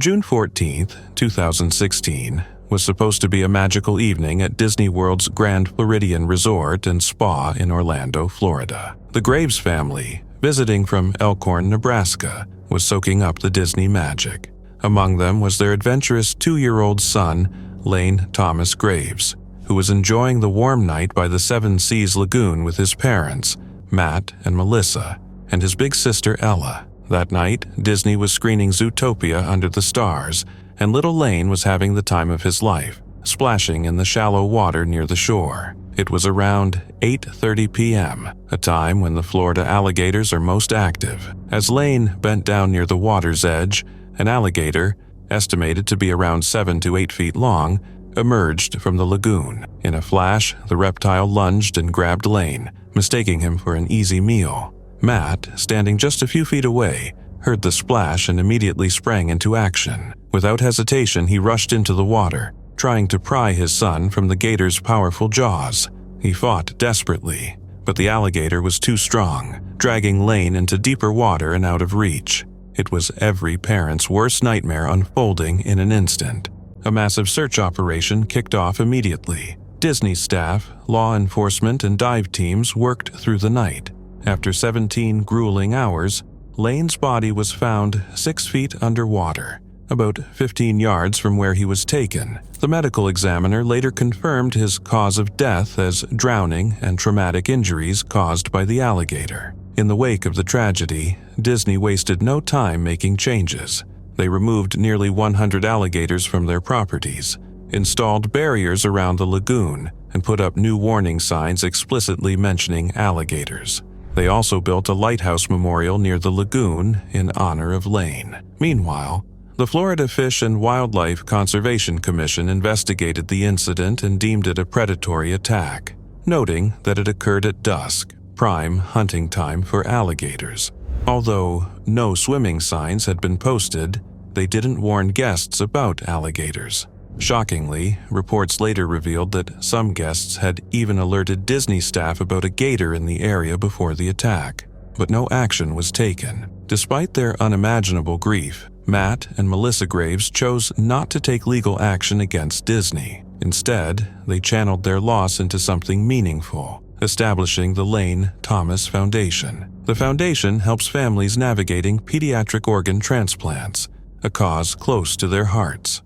June 14, 2016, was supposed to be a magical evening at Disney World's Grand Floridian Resort and Spa in Orlando, Florida. The Graves family, visiting from Elkhorn, Nebraska, was soaking up the Disney magic. Among them was their adventurous 2-year-old son, Lane Thomas Graves, who was enjoying the warm night by the Seven Seas Lagoon with his parents, Matt and Melissa, and his big sister Ella. That night, Disney was screening Zootopia under the stars, and little Lane was having the time of his life, splashing in the shallow water near the shore. It was around 8:30 p.m., a time when the Florida alligators are most active. As Lane bent down near the water's edge, an alligator, estimated to be around 7 to 8 feet long, emerged from the lagoon. In a flash, the reptile lunged and grabbed Lane, mistaking him for an easy meal. Matt, standing just a few feet away, heard the splash and immediately sprang into action. Without hesitation, he rushed into the water, trying to pry his son from the gator's powerful jaws. He fought desperately, but the alligator was too strong, dragging Lane into deeper water and out of reach. It was every parent's worst nightmare unfolding in an instant. A massive search operation kicked off immediately. Disney staff, law enforcement, and dive teams worked through the night. After 17 grueling hours, Lane's body was found 6 feet underwater, about 15 yards from where he was taken. The medical examiner later confirmed his cause of death as drowning and traumatic injuries caused by the alligator. In the wake of the tragedy, Disney wasted no time making changes. They removed nearly 100 alligators from their properties, installed barriers around the lagoon, and put up new warning signs explicitly mentioning alligators. They also built a lighthouse memorial near the lagoon in honor of Lane. Meanwhile, the Florida Fish and Wildlife Conservation Commission investigated the incident and deemed it a predatory attack, noting that it occurred at dusk, prime hunting time for alligators. Although no swimming signs had been posted, they didn't warn guests about alligators. Shockingly, reports later revealed that some guests had even alerted Disney staff about a gator in the area before the attack, but no action was taken. Despite their unimaginable grief, Matt and Melissa Graves chose not to take legal action against Disney. Instead, they channeled their loss into something meaningful, establishing the Lane Thomas Foundation. The foundation helps families navigating pediatric organ transplants, a cause close to their hearts.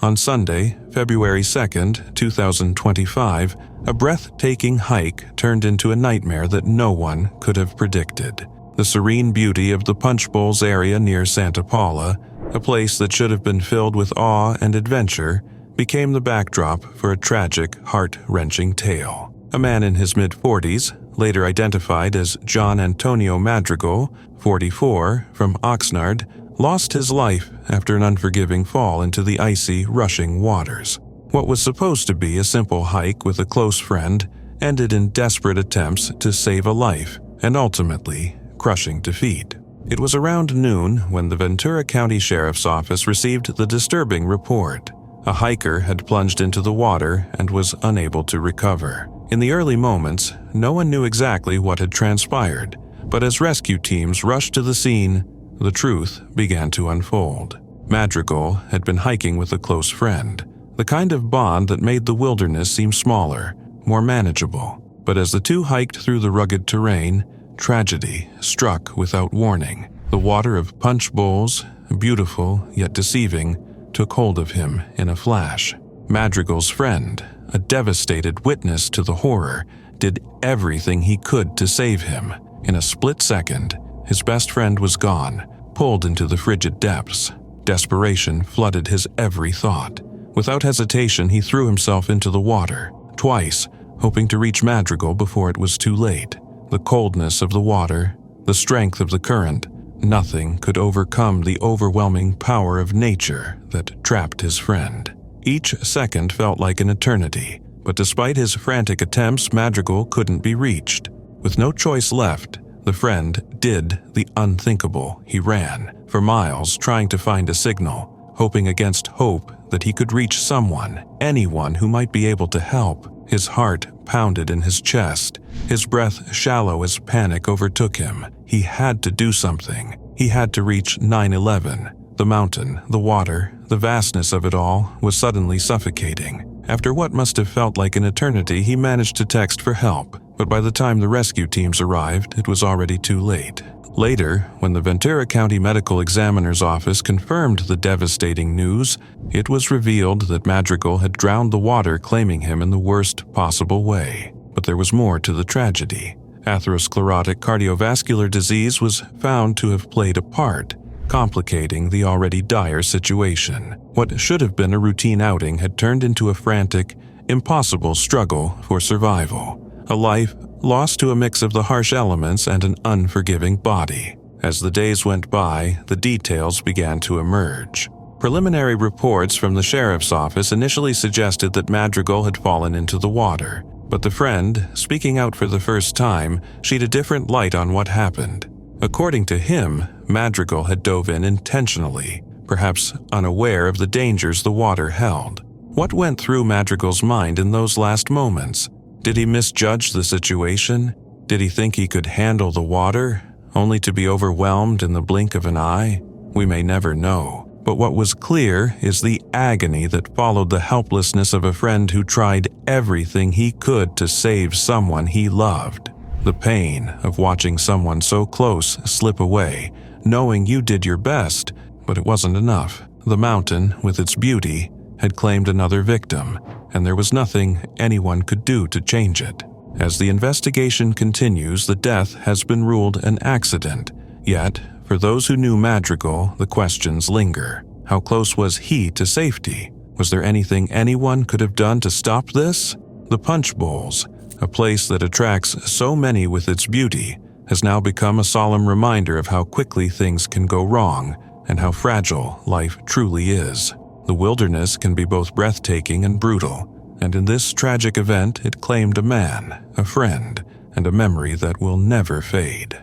On Sunday, February 2, 2025, a breathtaking hike turned into a nightmare that no one could have predicted. The serene beauty of the Punch Bowls area near Santa Paula, a place that should have been filled with awe and adventure, became the backdrop for a tragic, heart-wrenching tale. A man in his mid-40s, later identified as John Antonio Madrigal, 44, from Oxnard, lost his life after an unforgiving fall into the icy, rushing waters. What was supposed to be a simple hike with a close friend ended in desperate attempts to save a life and ultimately crushing defeat. It was around noon when the Ventura County Sheriff's Office received the disturbing report. A hiker had plunged into the water and was unable to recover. In the early moments, no one knew exactly what had transpired, but as rescue teams rushed to the scene, the truth began to unfold. Madrigal had been hiking with a close friend, the kind of bond that made the wilderness seem smaller, more manageable. But as the two hiked through the rugged terrain, tragedy struck without warning. The water of Punch Bowls, beautiful yet deceiving, took hold of him in a flash. Madrigal's friend, a devastated witness to the horror, did everything he could to save him. In a split second, his best friend was gone, pulled into the frigid depths. Desperation flooded his every thought. Without hesitation, he threw himself into the water, twice, hoping to reach Madrigal before it was too late. The coldness of the water, the strength of the current, nothing could overcome the overwhelming power of nature that trapped his friend. Each second felt like an eternity, but despite his frantic attempts, Madrigal couldn't be reached. With no choice left, the friend did the unthinkable. He ran for miles trying to find a signal, hoping against hope that he could reach someone, anyone who might be able to help. His heart pounded in his chest, his breath shallow as panic overtook him. He had to do something. He had to reach 911. The mountain, the water, the vastness of it all was suddenly suffocating. After what must have felt like an eternity, he managed to text for help, but by the time the rescue teams arrived, it was already too late. Later, when the Ventura County Medical Examiner's office confirmed the devastating news, it was revealed that Madrigal had drowned the water, claiming him in the worst possible way. But there was more to the tragedy. Atherosclerotic cardiovascular disease was found to have played a part, complicating the already dire situation. What should have been a routine outing had turned into a frantic, impossible struggle for survival. A life lost to a mix of the harsh elements and an unforgiving body. As the days went by, the details began to emerge. Preliminary reports from the sheriff's office initially suggested that Madrigal had fallen into the water, but the friend, speaking out for the first time, shed a different light on what happened. According to him, Madrigal had dove in intentionally, perhaps unaware of the dangers the water held. What went through Madrigal's mind in those last moments? Did he misjudge the situation? Did he think he could handle the water, only to be overwhelmed in the blink of an eye? We may never know. But what was clear is the agony that followed the helplessness of a friend who tried everything he could to save someone he loved. The pain of watching someone so close slip away, knowing you did your best, but it wasn't enough. The mountain, with its beauty, had claimed another victim, and there was nothing anyone could do to change it. As the investigation continues, the death has been ruled an accident, yet, for those who knew Madrigal, the questions linger. How close was he to safety? Was there anything anyone could have done to stop this? The Punch Bowls, a place that attracts so many with its beauty, has now become a solemn reminder of how quickly things can go wrong and how fragile life truly is. The wilderness can be both breathtaking and brutal, and in this tragic event it claimed a man, a friend, and a memory that will never fade.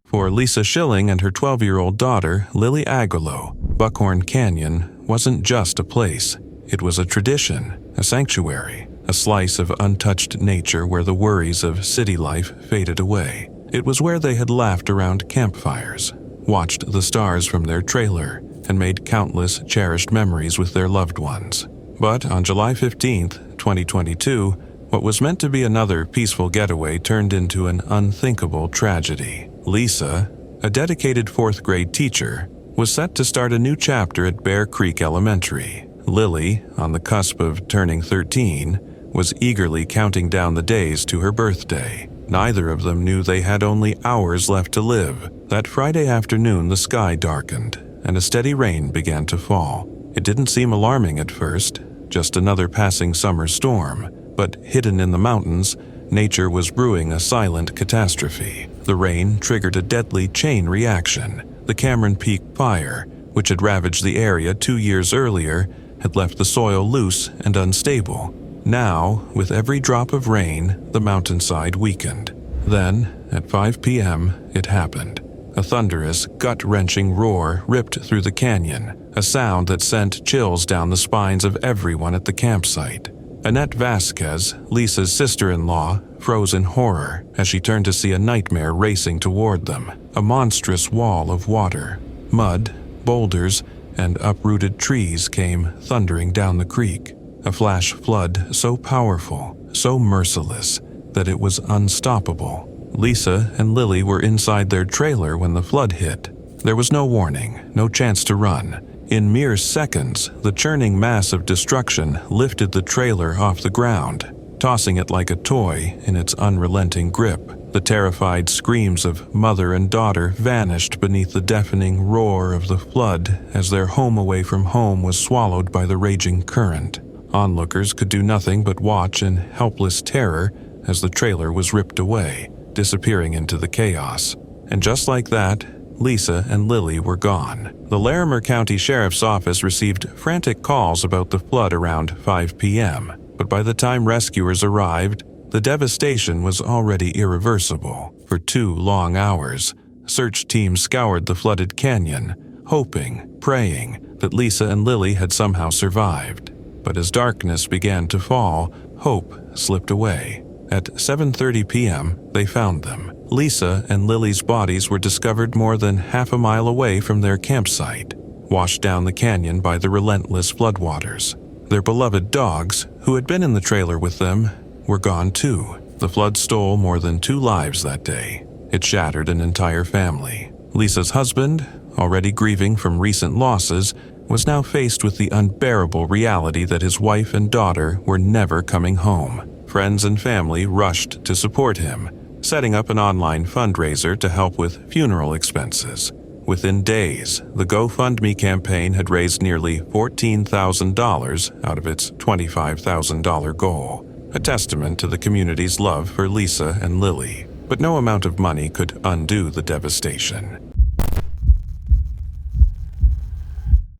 For Lisa Schilling and her 12-year-old daughter, Lily Aguilar, Buckhorn Canyon wasn't just a place. It was a tradition, a sanctuary, a slice of untouched nature where the worries of city life faded away. It was where they had laughed around campfires, watched the stars from their trailer, and made countless cherished memories with their loved ones. But on July 15th, 2022, what was meant to be another peaceful getaway turned into an unthinkable tragedy. Lisa, a dedicated 4th grade teacher, was set to start a new chapter at Bear Creek Elementary. Lily, on the cusp of turning 13, was eagerly counting down the days to her birthday. Neither of them knew they had only hours left to live. That Friday afternoon, the sky darkened, and a steady rain began to fall. It didn't seem alarming at first, just another passing summer storm, but hidden in the mountains, nature was brewing a silent catastrophe. The rain triggered a deadly chain reaction. The Cameron Peak fire, which had ravaged the area 2 years earlier, had left the soil loose and unstable. Now, with every drop of rain, the mountainside weakened. Then, at 5 p.m., it happened. A thunderous, gut-wrenching roar ripped through the canyon, a sound that sent chills down the spines of everyone at the campsite. Annette Vasquez, Lisa's sister-in-law, froze in horror as she turned to see a nightmare racing toward them, a monstrous wall of water. Mud, boulders, and uprooted trees came thundering down the creek, a flash flood so powerful, so merciless, that it was unstoppable. Lisa and Lily were inside their trailer when the flood hit. There was no warning, no chance to run. In mere seconds, the churning mass of destruction lifted the trailer off the ground, tossing it like a toy in its unrelenting grip. The terrified screams of mother and daughter vanished beneath the deafening roar of the flood as their home away from home was swallowed by the raging current. Onlookers could do nothing but watch in helpless terror as the trailer was ripped away, disappearing into the chaos. And just like that, Lisa and Lily were gone. The Larimer County Sheriff's Office received frantic calls about the flood around 5 p.m., but by the time rescuers arrived, the devastation was already irreversible. For 2 long hours, search teams scoured the flooded canyon, hoping, praying that Lisa and Lily had somehow survived. But as darkness began to fall, hope slipped away. At 7:30 p.m., they found them. Lisa and Lily's bodies were discovered more than half a mile away from their campsite, washed down the canyon by the relentless floodwaters. Their beloved dogs, who had been in the trailer with them, were gone too. The flood stole more than 2 lives that day. It shattered an entire family. Lisa's husband, already grieving from recent losses, was now faced with the unbearable reality that his wife and daughter were never coming home. Friends and family rushed to support him, setting up an online fundraiser to help with funeral expenses. Within days, the GoFundMe campaign had raised nearly $14,000 out of its $25,000 goal, a testament to the community's love for Lisa and Lily. But no amount of money could undo the devastation.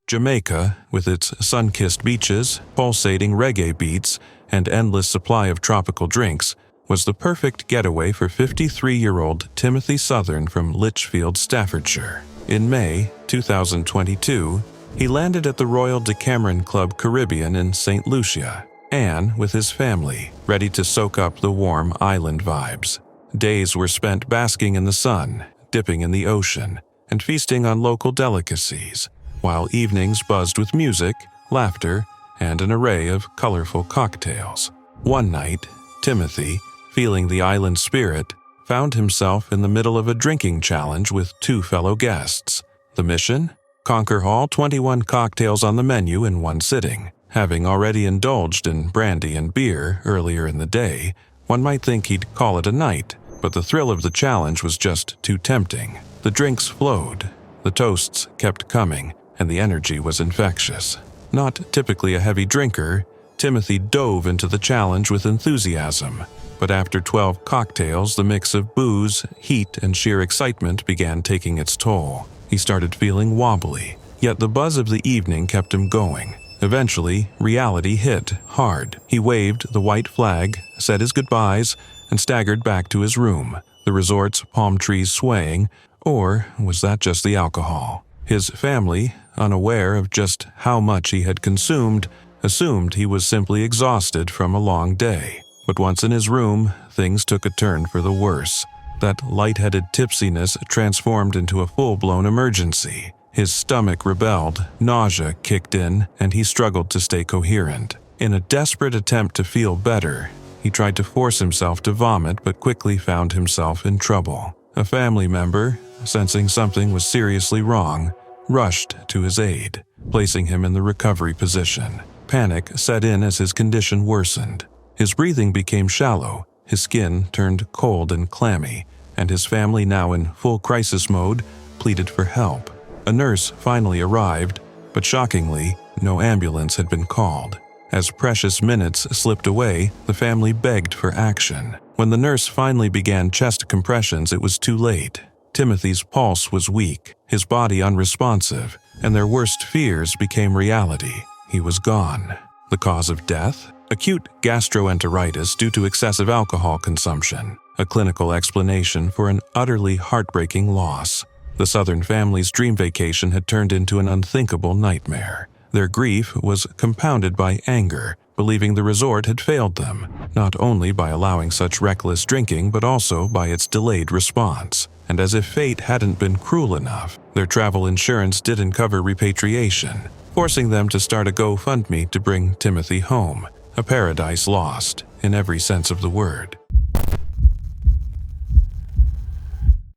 Jamaica, with its sun-kissed beaches, pulsating reggae beats, and endless supply of tropical drinks, was the perfect getaway for 53-year-old Timothy Southern from Lichfield, Staffordshire. In May 2022, he landed at the Royal Decameron Club Caribbean in St. Lucia, and with his family, ready to soak up the warm island vibes. Days were spent basking in the sun, dipping in the ocean, and feasting on local delicacies, while evenings buzzed with music, laughter, and an array of colorful cocktails. One night, Timothy, feeling the island spirit, found himself in the middle of a drinking challenge with 2 fellow guests. The mission? Conquer all 21 cocktails on the menu in one sitting. Having already indulged in brandy and beer earlier in the day, one might think he'd call it a night, but the thrill of the challenge was just too tempting. The drinks flowed, the toasts kept coming, and the energy was infectious. Not typically a heavy drinker, Timothy dove into the challenge with enthusiasm. But after 12 cocktails, the mix of booze, heat, and sheer excitement began taking its toll. He started feeling wobbly, yet the buzz of the evening kept him going. Eventually, reality hit hard. He waved the white flag, said his goodbyes, and staggered back to his room, the resort's palm trees swaying, or was that just the alcohol? His family, unaware of just how much he had consumed, assumed he was simply exhausted from a long day. But once in his room, things took a turn for the worse. That lightheaded tipsiness transformed into a full-blown emergency. His stomach rebelled, nausea kicked in, and he struggled to stay coherent. In a desperate attempt to feel better, he tried to force himself to vomit but quickly found himself in trouble. A family member, sensing something was seriously wrong, rushed to his aid, placing him in the recovery position. Panic set in as his condition worsened. His breathing became shallow, his skin turned cold and clammy, and his family, now in full crisis mode, pleaded for help. A nurse finally arrived, but shockingly, no ambulance had been called. As precious minutes slipped away, the family begged for action. When the nurse finally began chest compressions, it was too late. Timothy's pulse was weak, his body unresponsive, and their worst fears became reality. He was gone. The cause of death? Acute gastroenteritis due to excessive alcohol consumption, a clinical explanation for an utterly heartbreaking loss. The Southern family's dream vacation had turned into an unthinkable nightmare. Their grief was compounded by anger, believing the resort had failed them, not only by allowing such reckless drinking but also by its delayed response. And as if fate hadn't been cruel enough, their travel insurance didn't cover repatriation, forcing them to start a GoFundMe to bring Timothy home. A paradise lost, in every sense of the word.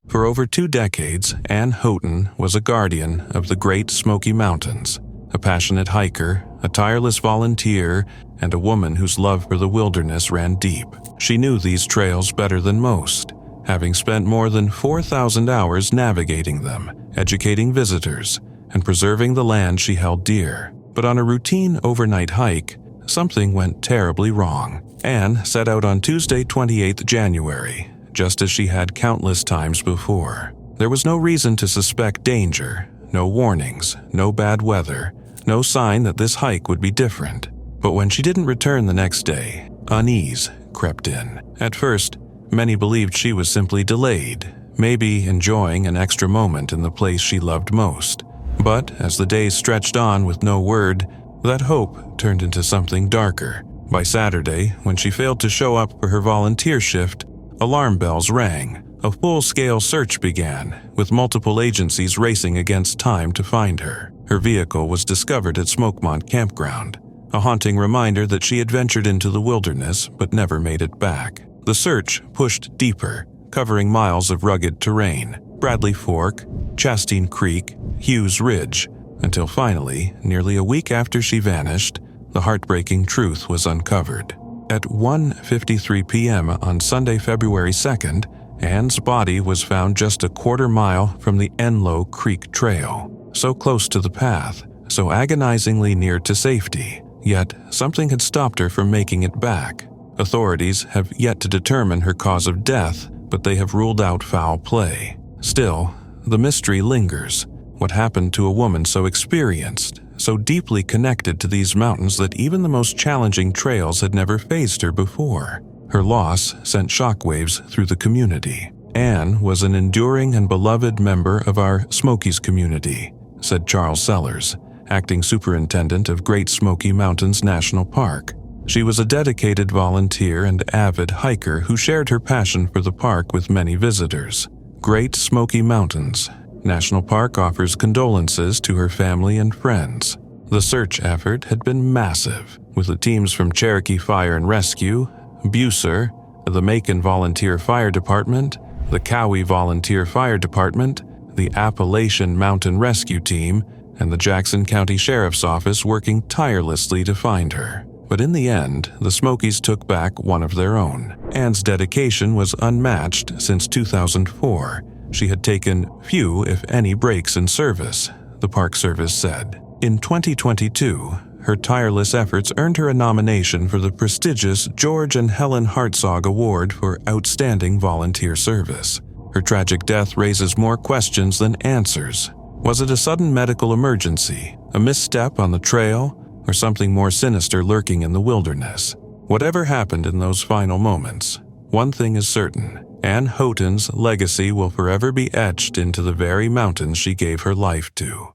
For over 2 decades, Ann Houghton was a guardian of the Great Smoky Mountains, a passionate hiker, a tireless volunteer, and a woman whose love for the wilderness ran deep. She knew these trails better than most, having spent more than 4,000 hours navigating them, educating visitors, and preserving the land she held dear. But on a routine overnight hike, something went terribly wrong. Anne set out on Tuesday, 28th January, just as she had countless times before. There was no reason to suspect danger, no warnings, no bad weather, no sign that this hike would be different. But when she didn't return the next day, unease crept in. At first, many believed she was simply delayed, maybe enjoying an extra moment in the place she loved most. But as the days stretched on with no word, that hope turned into something darker. By Saturday, when she failed to show up for her volunteer shift, alarm bells rang. A full-scale search began, with multiple agencies racing against time to find her. Her vehicle was discovered at Smokemont Campground, a haunting reminder that she had ventured into the wilderness but never made it back. The search pushed deeper, covering miles of rugged terrain, Bradley Fork, Chastine Creek, Hughes Ridge, until finally, nearly a week after she vanished, the heartbreaking truth was uncovered. At 1:53 p.m. on Sunday, February 2nd, Anne's body was found just a quarter mile from the Enlow Creek Trail, so close to the path, so agonizingly near to safety, yet something had stopped her from making it back. Authorities have yet to determine her cause of death, but they have ruled out foul play. Still, the mystery lingers. What happened to a woman so experienced, so deeply connected to these mountains that even the most challenging trails had never faced her before? Her loss sent shockwaves through the community. Anne was an enduring and beloved member of our Smokies community, said Charles Sellers, acting superintendent of Great Smoky Mountains National Park. She was a dedicated volunteer and avid hiker who shared her passion for the park with many visitors. Great Smoky Mountains National Park offers condolences to her family and friends. The search effort had been massive, with the teams from Cherokee Fire and Rescue, Bucer, the Macon Volunteer Fire Department, the Cowie Volunteer Fire Department, the Appalachian Mountain Rescue Team, and the Jackson County Sheriff's Office working tirelessly to find her. But in the end, the Smokies took back one of their own. Anne's dedication was unmatched since 2004. She had taken few, if any, breaks in service, the Park Service said. In 2022, her tireless efforts earned her a nomination for the prestigious George and Helen Hartzog Award for Outstanding Volunteer Service. Her tragic death raises more questions than answers. Was it a sudden medical emergency, a misstep on the trail, or something more sinister lurking in the wilderness? Whatever happened in those final moments, one thing is certain: Anne Houghton's legacy will forever be etched into the very mountains she gave her life to.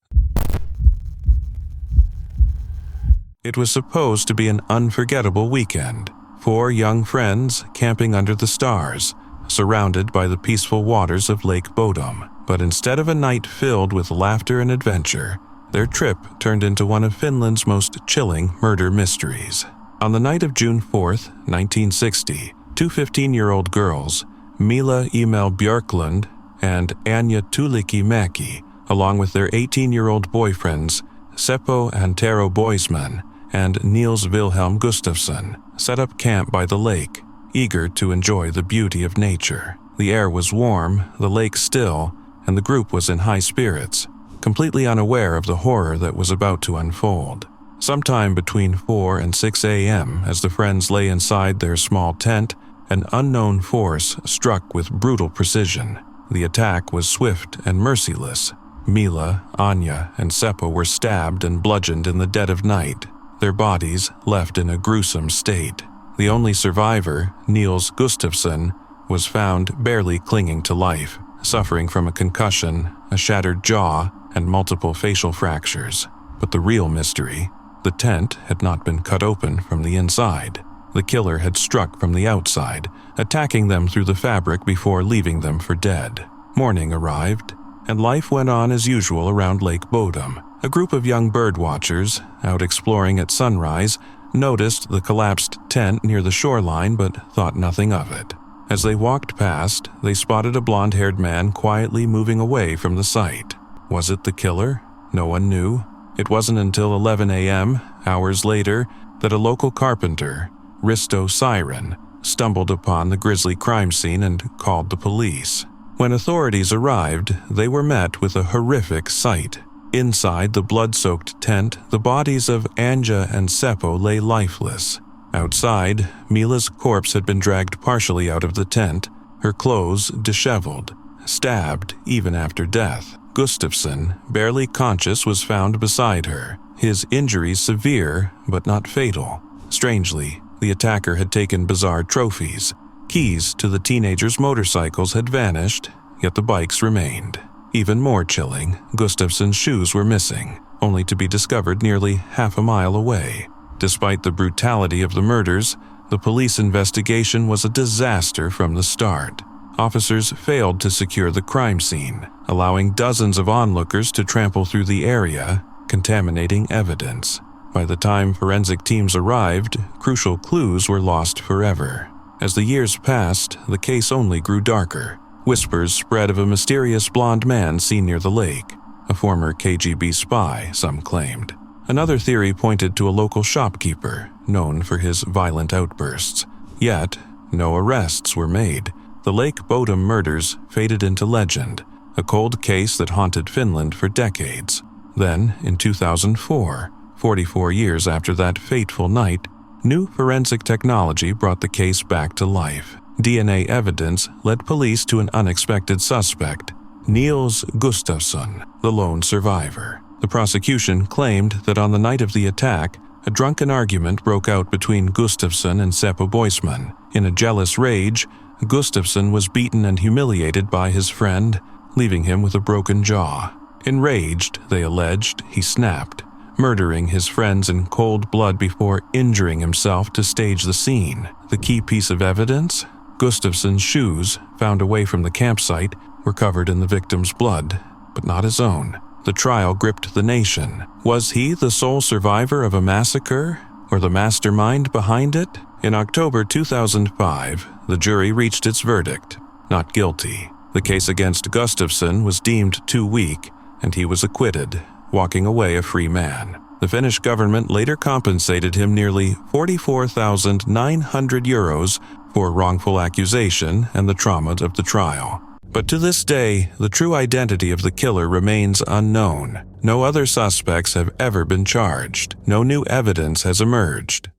It was supposed to be an unforgettable weekend. 4 young friends camping under the stars, surrounded by the peaceful waters of Lake Bodom. But instead of a night filled with laughter and adventure, their trip turned into one of Finland's most chilling murder mysteries. On the night of June 4th, 1960, 2 15-year-old girls, Mila Emil Björklund and Anja Tuulikki-Mäki, along with their 18-year-old boyfriends, Seppo Antero Boisman and Niels Wilhelm Gustafsson, set up camp by the lake, eager to enjoy the beauty of nature. The air was warm, the lake still, and the group was in high spirits, completely unaware of the horror that was about to unfold. Sometime between 4 and 6 a.m., as the friends lay inside their small tent, an unknown force struck with brutal precision. The attack was swift and merciless. Mila, Anja, and Seppo were stabbed and bludgeoned in the dead of night, their bodies left in a gruesome state. The only survivor, Niels Gustafsson, was found barely clinging to life, suffering from a concussion, a shattered jaw, and multiple facial fractures. But the real mystery: the tent had not been cut open from the inside. The killer had struck from the outside, attacking them through the fabric before leaving them for dead. Morning arrived, and life went on as usual around Lake Bodom. A group of young birdwatchers, out exploring at sunrise, noticed the collapsed tent near the shoreline but thought nothing of it. As they walked past, they spotted a blonde-haired man quietly moving away from the site. Was it the killer? No one knew. It wasn't until 11 a.m., hours later, that a local carpenter, Risto Siren, stumbled upon the grisly crime scene and called the police. When authorities arrived, they were met with a horrific sight. Inside the blood-soaked tent, the bodies of Anja and Seppo lay lifeless. Outside, Mila's corpse had been dragged partially out of the tent, her clothes disheveled, stabbed even after death. Gustafsson, barely conscious, was found beside her, his injuries severe but not fatal. Strangely, the attacker had taken bizarre trophies. Keys to the teenagers' motorcycles had vanished, yet the bikes remained. Even more chilling, Gustafsson's shoes were missing, only to be discovered nearly half a mile away. Despite the brutality of the murders, the police investigation was a disaster from the start. Officers failed to secure the crime scene, allowing dozens of onlookers to trample through the area, contaminating evidence. By the time forensic teams arrived, crucial clues were lost forever. As the years passed, the case only grew darker. Whispers spread of a mysterious blonde man seen near the lake, a former KGB spy, some claimed. Another theory pointed to a local shopkeeper, known for his violent outbursts. Yet, no arrests were made. The Lake Bodom murders faded into legend, a cold case that haunted Finland for decades. Then, in 2004, 44 years after that fateful night, new forensic technology brought the case back to life. DNA evidence led police to an unexpected suspect, Niels Gustafsson, the lone survivor. The prosecution claimed that on the night of the attack, a drunken argument broke out between Gustafsson and Seppo Boisman. In a jealous rage, Gustafsson was beaten and humiliated by his friend, leaving him with a broken jaw. Enraged, they alleged, he snapped, murdering his friends in cold blood before injuring himself to stage the scene. The key piece of evidence? Gustafsson's shoes, found away from the campsite, were covered in the victim's blood, but not his own. The trial gripped the nation. Was he the sole survivor of a massacre, or the mastermind behind it? In October 2005, the jury reached its verdict: not guilty. The case against Gustafsson was deemed too weak, and he was acquitted, walking away a free man. The Finnish government later compensated him nearly 44,900 euros for wrongful accusation and the trauma of the trial. But to this day, the true identity of the killer remains unknown. No other suspects have ever been charged. No new evidence has emerged.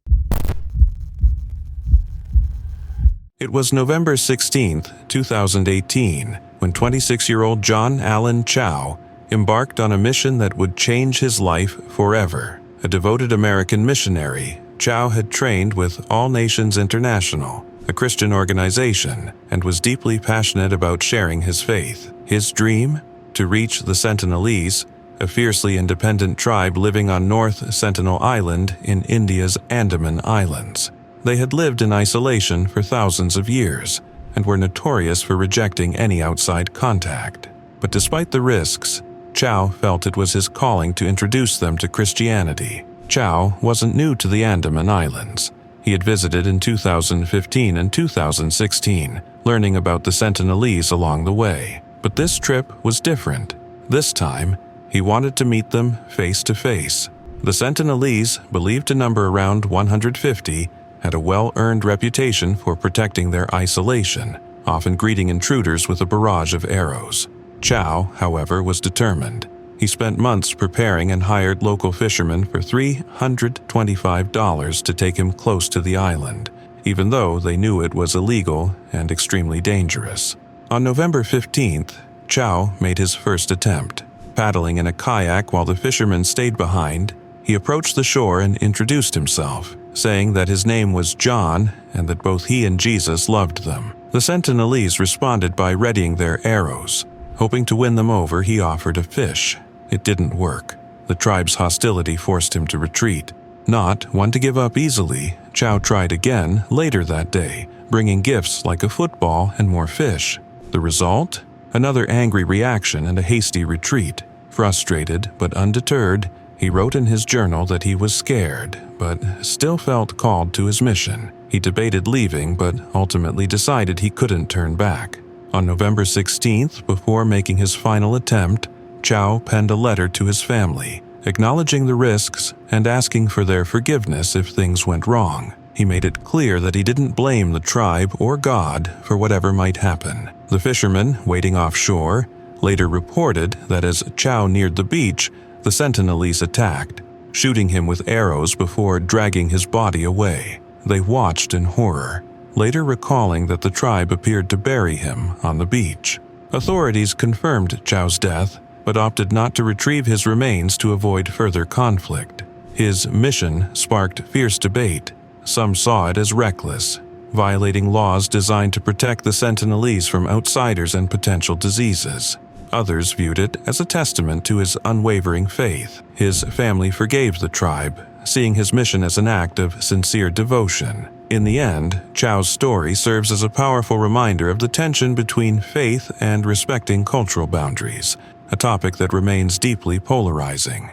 It was November 16, 2018, when 26-year-old John Allen Chow embarked on a mission that would change his life forever. A devoted American missionary, Chow had trained with All Nations International, a Christian organization, and was deeply passionate about sharing his faith. His dream? To reach the Sentinelese, a fiercely independent tribe living on North Sentinel Island in India's Andaman Islands. They had lived in isolation for thousands of years and were notorious for rejecting any outside contact. But despite the risks, Chow felt it was his calling to introduce them to Christianity. Chow wasn't new to the Andaman Islands. He had visited in 2015 and 2016, learning about the Sentinelese along the way. But this trip was different. This time, he wanted to meet them face to face. The Sentinelese, believed to number around 150, had a well-earned reputation for protecting their isolation, often greeting intruders with a barrage of arrows. Chow, however, was determined. He spent months preparing and hired local fishermen for $325 to take him close to the island, even though they knew it was illegal and extremely dangerous. On November 15th, Chow made his first attempt. Paddling in a kayak while the fishermen stayed behind, he approached the shore and introduced himself, saying that his name was John and that both he and Jesus loved them. The Sentinelese responded by readying their arrows. Hoping to win them over, he offered a fish. It didn't work. The tribe's hostility forced him to retreat. Not one to give up easily, Chow tried again later that day, bringing gifts like a football and more fish. The result? Another angry reaction and a hasty retreat. Frustrated but undeterred, he wrote in his journal that he was scared, but still felt called to his mission. He debated leaving, but ultimately decided he couldn't turn back. On November 16th, before making his final attempt, Chow penned a letter to his family, acknowledging the risks and asking for their forgiveness if things went wrong. He made it clear that he didn't blame the tribe or God for whatever might happen. The fishermen, waiting offshore, later reported that as Chow neared the beach, the Sentinelese attacked, shooting him with arrows before dragging his body away. They watched in horror, later recalling that the tribe appeared to bury him on the beach. Authorities confirmed Chow's death, but opted not to retrieve his remains to avoid further conflict. His mission sparked fierce debate. Some saw it as reckless, violating laws designed to protect the Sentinelese from outsiders and potential diseases. Others viewed it as a testament to his unwavering faith. His family forgave the tribe, seeing his mission as an act of sincere devotion. In the end, Chow's story serves as a powerful reminder of the tension between faith and respecting cultural boundaries, a topic that remains deeply polarizing.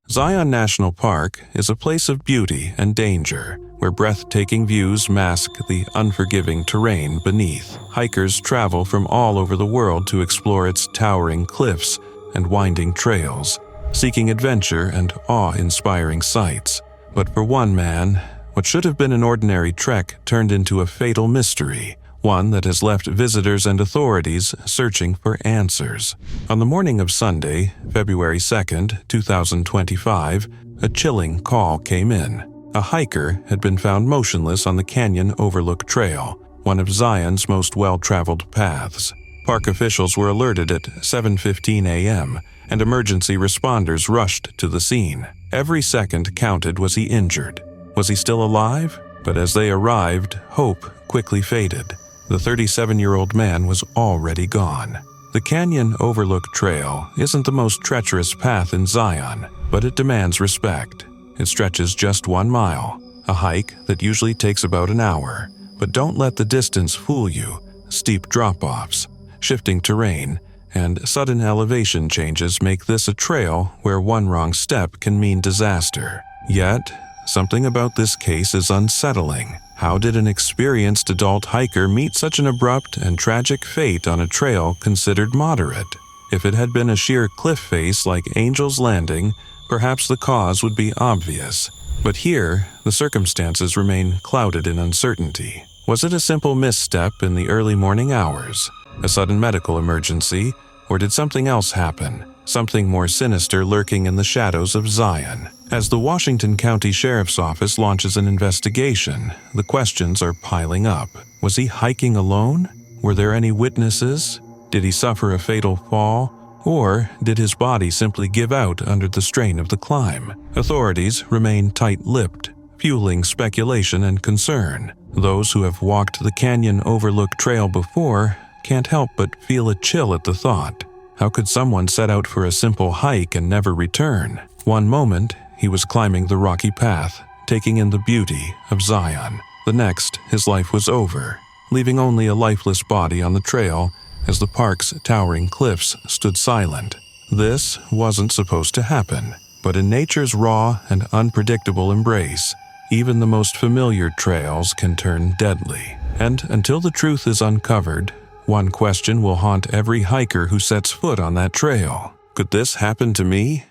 Zion National Park is a place of beauty and danger, where breathtaking views mask the unforgiving terrain beneath. Hikers travel from all over the world to explore its towering cliffs and winding trails, seeking adventure and awe-inspiring sights. But for one man, what should have been an ordinary trek turned into a fatal mystery, one that has left visitors and authorities searching for answers. On the morning of Sunday, February 2nd, 2025, a chilling call came in. A hiker had been found motionless on the Canyon Overlook Trail, one of Zion's most well-traveled paths. Park officials were alerted at 7:15 a.m., and emergency responders rushed to the scene. Every second counted. Was he injured? Was he still alive? But as they arrived, hope quickly faded. The 37-year-old man was already gone. The Canyon Overlook Trail isn't the most treacherous path in Zion, but it demands respect. It stretches just 1 mile, a hike that usually takes about an hour. But don't let the distance fool you. Steep drop-offs, shifting terrain, and sudden elevation changes make this a trail where one wrong step can mean disaster. Yet, something about this case is unsettling. How did an experienced adult hiker meet such an abrupt and tragic fate on a trail considered moderate? If it had been a sheer cliff face like Angel's Landing, perhaps the cause would be obvious. But here, the circumstances remain clouded in uncertainty. Was it a simple misstep in the early morning hours? A sudden medical emergency? Or did something else happen? Something more sinister lurking in the shadows of Zion? As the Washington County Sheriff's Office launches an investigation, the questions are piling up. Was he hiking alone? Were there any witnesses? Did he suffer a fatal fall? Or did his body simply give out under the strain of the climb? Authorities remain tight-lipped, fueling speculation and concern. Those who have walked the Canyon Overlook Trail before can't help but feel a chill at the thought. How could someone set out for a simple hike and never return? One moment, he was climbing the rocky path, taking in the beauty of Zion. The next, his life was over, leaving only a lifeless body on the trail as the park's towering cliffs stood silent. This wasn't supposed to happen, but in nature's raw and unpredictable embrace, even the most familiar trails can turn deadly. And until the truth is uncovered, one question will haunt every hiker who sets foot on that trail. Could this happen to me?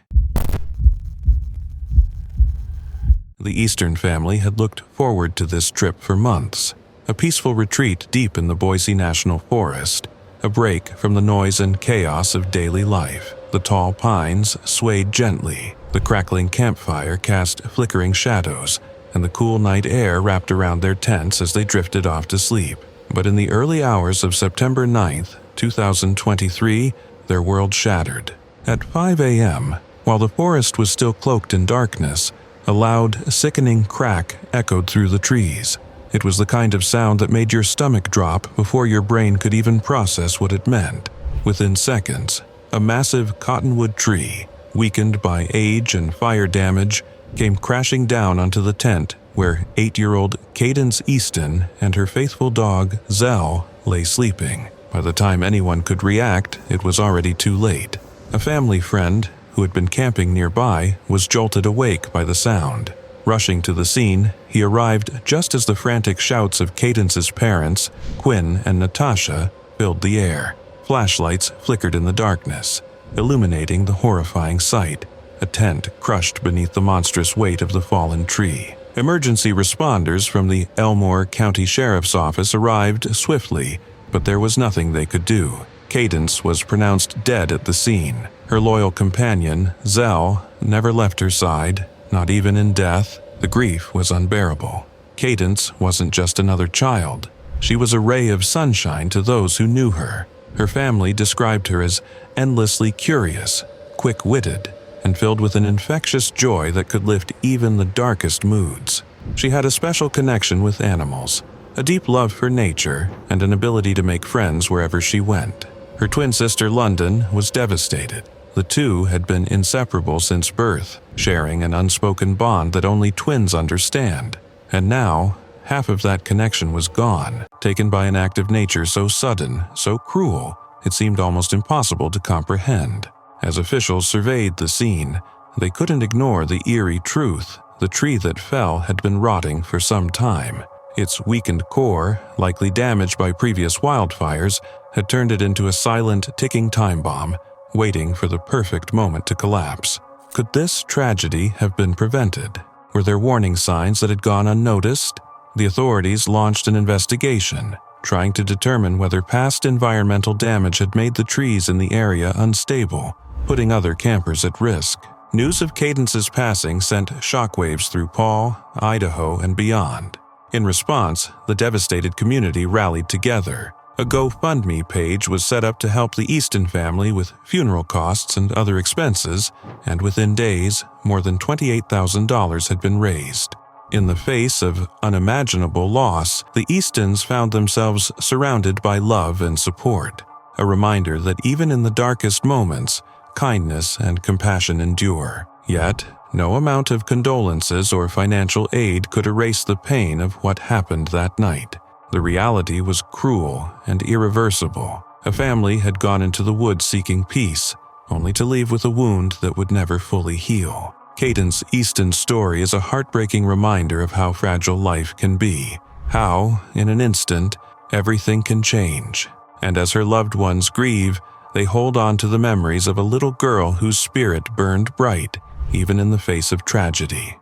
The Eastern family had looked forward to this trip for months. A peaceful retreat deep in the Boise National Forest, a break from the noise and chaos of daily life. The tall pines swayed gently, the crackling campfire cast flickering shadows, and the cool night air wrapped around their tents as they drifted off to sleep. But in the early hours of September 9th, 2023, their world shattered. At 5 a.m., while the forest was still cloaked in darkness, a loud, sickening crack echoed through the trees. It was the kind of sound that made your stomach drop before your brain could even process what it meant. Within seconds, a massive cottonwood tree, weakened by age and fire damage, came crashing down onto the tent where 8-year-old Cadence Easton and her faithful dog, Zell, lay sleeping. By the time anyone could react, it was already too late. A family friend, who had been camping nearby, was jolted awake by the sound. Rushing to the scene, he arrived just as the frantic shouts of Cadence's parents, Quinn and Natasha, filled the air. Flashlights flickered in the darkness, illuminating the horrifying sight, a tent crushed beneath the monstrous weight of the fallen tree. Emergency responders from the Elmore County Sheriff's Office arrived swiftly, but there was nothing they could do. Cadence was pronounced dead at the scene. Her loyal companion, Zell, never left her side, not even in death. The grief was unbearable. Cadence wasn't just another child. She was a ray of sunshine to those who knew her. Her family described her as endlessly curious, quick-witted, and filled with an infectious joy that could lift even the darkest moods. She had a special connection with animals, a deep love for nature, and an ability to make friends wherever she went. Her twin sister London was devastated. The two had been inseparable since birth, sharing an unspoken bond that only twins understand. And now, half of that connection was gone, taken by an act of nature so sudden, so cruel, it seemed almost impossible to comprehend. As officials surveyed the scene, they couldn't ignore the eerie truth. The tree that fell had been rotting for some time. Its weakened core, likely damaged by previous wildfires, had turned it into a silent, ticking time bomb, waiting for the perfect moment to collapse. Could this tragedy have been prevented? Were there warning signs that had gone unnoticed? The authorities launched an investigation, trying to determine whether past environmental damage had made the trees in the area unstable, putting other campers at risk. News of Cadence's passing sent shockwaves through Paul, Idaho, and beyond. In response, the devastated community rallied together. A GoFundMe page was set up to help the Easton family with funeral costs and other expenses, and within days, more than $28,000 had been raised. In the face of unimaginable loss, the Eastons found themselves surrounded by love and support, a reminder that even in the darkest moments, kindness and compassion endure. Yet, no amount of condolences or financial aid could erase the pain of what happened that night. The reality was cruel and irreversible. A family had gone into the woods seeking peace, only to leave with a wound that would never fully heal. Cadence Easton's story is a heartbreaking reminder of how fragile life can be, how, in an instant, everything can change. And as her loved ones grieve, they hold on to the memories of a little girl whose spirit burned bright, even in the face of tragedy.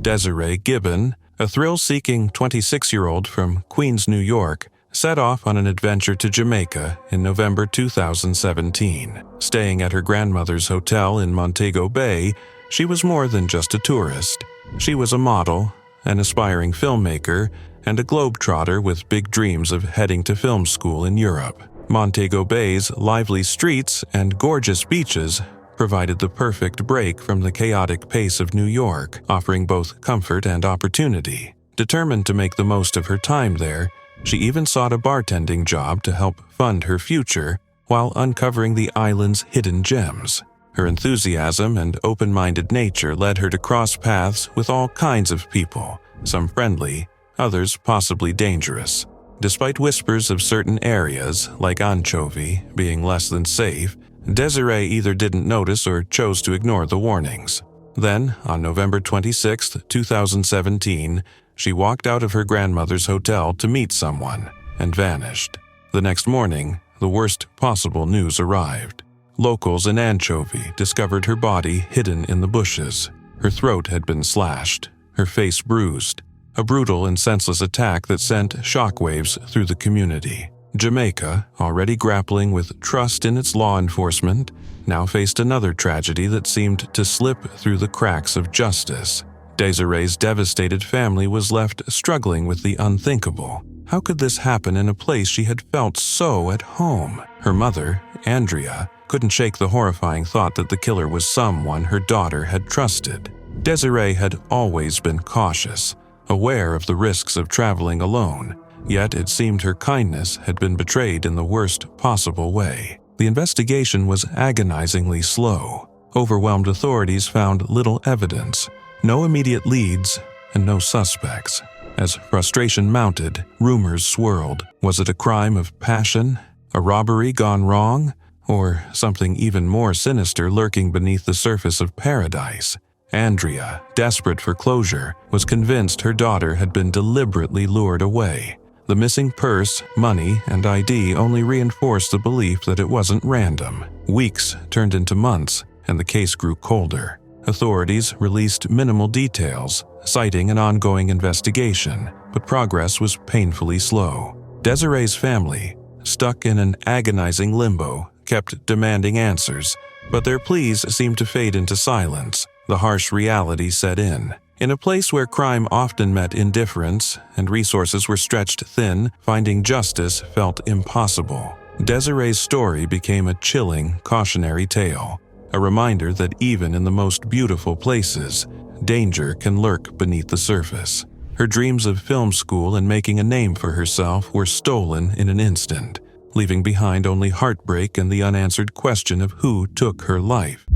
Desiree Gibbon, a thrill-seeking 26-year-old from Queens, New York, set off on an adventure to Jamaica in November 2017. Staying at her grandmother's hotel in Montego Bay, she was more than just a tourist. She was a model, an aspiring filmmaker, and a globetrotter with big dreams of heading to film school in Europe. Montego Bay's lively streets and gorgeous beaches provided the perfect break from the chaotic pace of New York, offering both comfort and opportunity. Determined to make the most of her time there, she even sought a bartending job to help fund her future while uncovering the island's hidden gems. Her enthusiasm and open-minded nature led her to cross paths with all kinds of people, some friendly, others possibly dangerous. Despite whispers of certain areas, like Anchovy, being less than safe, Desiree either didn't notice or chose to ignore the warnings. Then, on November 26, 2017, she walked out of her grandmother's hotel to meet someone and vanished. The next morning, the worst possible news arrived. Locals in Anchovy discovered her body hidden in the bushes. Her throat had been slashed, her face bruised, a brutal and senseless attack that sent shockwaves through the community. Jamaica, already grappling with trust in its law enforcement, now faced another tragedy that seemed to slip through the cracks of justice. Desiree's devastated family was left struggling with the unthinkable. How could this happen in a place she had felt so at home? Her mother, Andrea, couldn't shake the horrifying thought that the killer was someone her daughter had trusted. Desiree had always been cautious, aware of the risks of traveling alone, yet it seemed her kindness had been betrayed in the worst possible way. The investigation was agonizingly slow. Overwhelmed authorities found little evidence, no immediate leads, and no suspects. As frustration mounted, rumors swirled. Was it a crime of passion, a robbery gone wrong, or something even more sinister lurking beneath the surface of paradise? Andrea, desperate for closure, was convinced her daughter had been deliberately lured away. The missing purse, money, and ID only reinforced the belief that it wasn't random. Weeks turned into months, and the case grew colder. Authorities released minimal details, citing an ongoing investigation, but progress was painfully slow. Desiree's family, stuck in an agonizing limbo, kept demanding answers, but their pleas seemed to fade into silence. The harsh reality set in. In a place where crime often met indifference and resources were stretched thin, finding justice felt impossible. Desiree's story became a chilling, cautionary tale, a reminder that even in the most beautiful places, danger can lurk beneath the surface. Her dreams of film school and making a name for herself were stolen in an instant, leaving behind only heartbreak and the unanswered question of who took her life.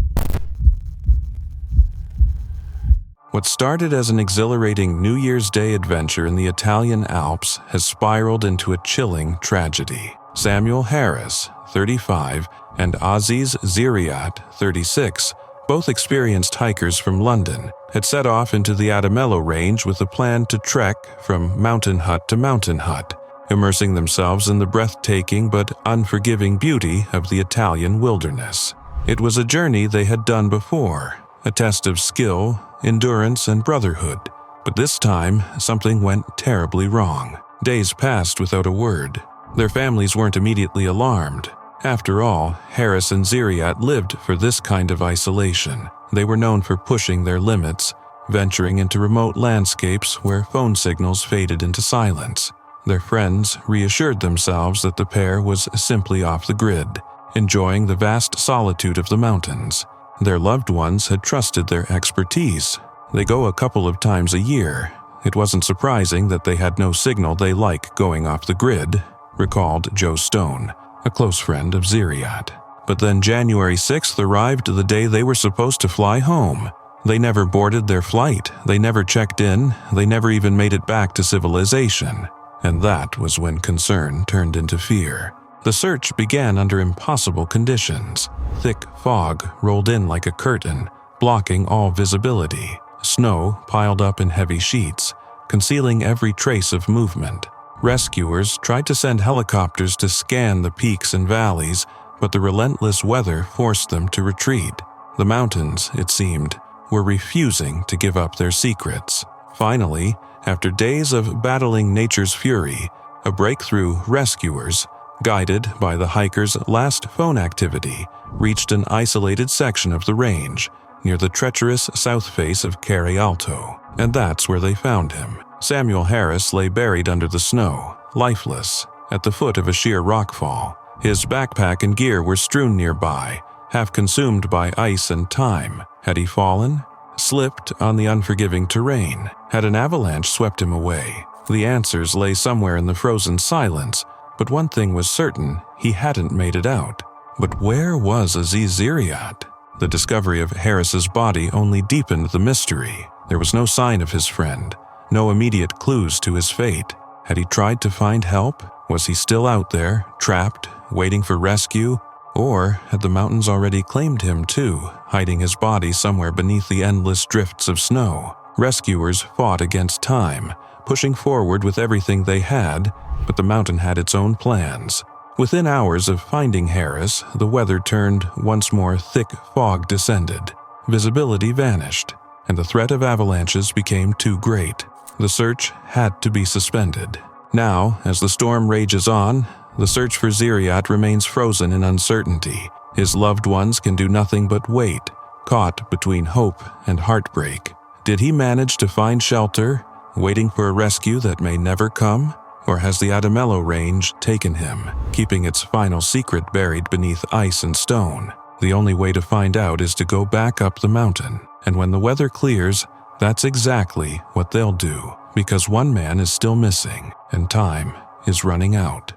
What started as an exhilarating New Year's Day adventure in the Italian Alps has spiraled into a chilling tragedy. Samuel Harris, 35, and Aziz Ziriat, 36, both experienced hikers from London, had set off into the Adamello Range with a plan to trek from mountain hut to mountain hut, immersing themselves in the breathtaking but unforgiving beauty of the Italian wilderness. It was a journey they had done before, a test of skill, endurance, and brotherhood. But this time, something went terribly wrong. Days passed without a word. Their families weren't immediately alarmed. After all, Harris and Ziriat lived for this kind of isolation. They were known for pushing their limits, venturing into remote landscapes where phone signals faded into silence. Their friends reassured themselves that the pair was simply off the grid, enjoying the vast solitude of the mountains. Their loved ones had trusted their expertise. They go a couple of times a year. It wasn't surprising that they had no signal they like going off the grid, recalled Joe Stone, a close friend of Ziriat. But then January 6th arrived the day they were supposed to fly home. They never boarded their flight, they never checked in, they never even made it back to civilization. And that was when concern turned into fear. The search began under impossible conditions. Thick fog rolled in like a curtain, blocking all visibility. Snow piled up in heavy sheets, concealing every trace of movement. Rescuers tried to send helicopters to scan the peaks and valleys, but the relentless weather forced them to retreat. The mountains, it seemed, were refusing to give up their secrets. Finally, after days of battling nature's fury, a breakthrough rescuers, guided by the hikers' last phone activity, reached an isolated section of the range, near the treacherous south face of Carre Alto. And that's where they found him. Samuel Harris lay buried under the snow, lifeless, at the foot of a sheer rockfall. His backpack and gear were strewn nearby, half consumed by ice and time. Had he fallen? Slipped on the unforgiving terrain? Had an avalanche swept him away? The answers lay somewhere in the frozen silence, but one thing was certain, he hadn't made it out. But where was Aziz Ziriat? The discovery of Harris's body only deepened the mystery. There was no sign of his friend, no immediate clues to his fate. Had he tried to find help? Was he still out there, trapped, waiting for rescue? Or had the mountains already claimed him too, hiding his body somewhere beneath the endless drifts of snow? Rescuers fought against time, pushing forward with everything they had, but the mountain had its own plans. Within hours of finding Harris, the weather turned. Once more thick fog descended. Visibility vanished, and the threat of avalanches became too great. The search had to be suspended. Now, as the storm rages on, the search for Ziriat remains frozen in uncertainty. His loved ones can do nothing but wait, caught between hope and heartbreak. Did he manage to find shelter, waiting for a rescue that may never come? Or has the Adamello Range taken him, keeping its final secret buried beneath ice and stone? The only way to find out is to go back up the mountain. And when the weather clears, that's exactly what they'll do, because one man is still missing, and time is running out.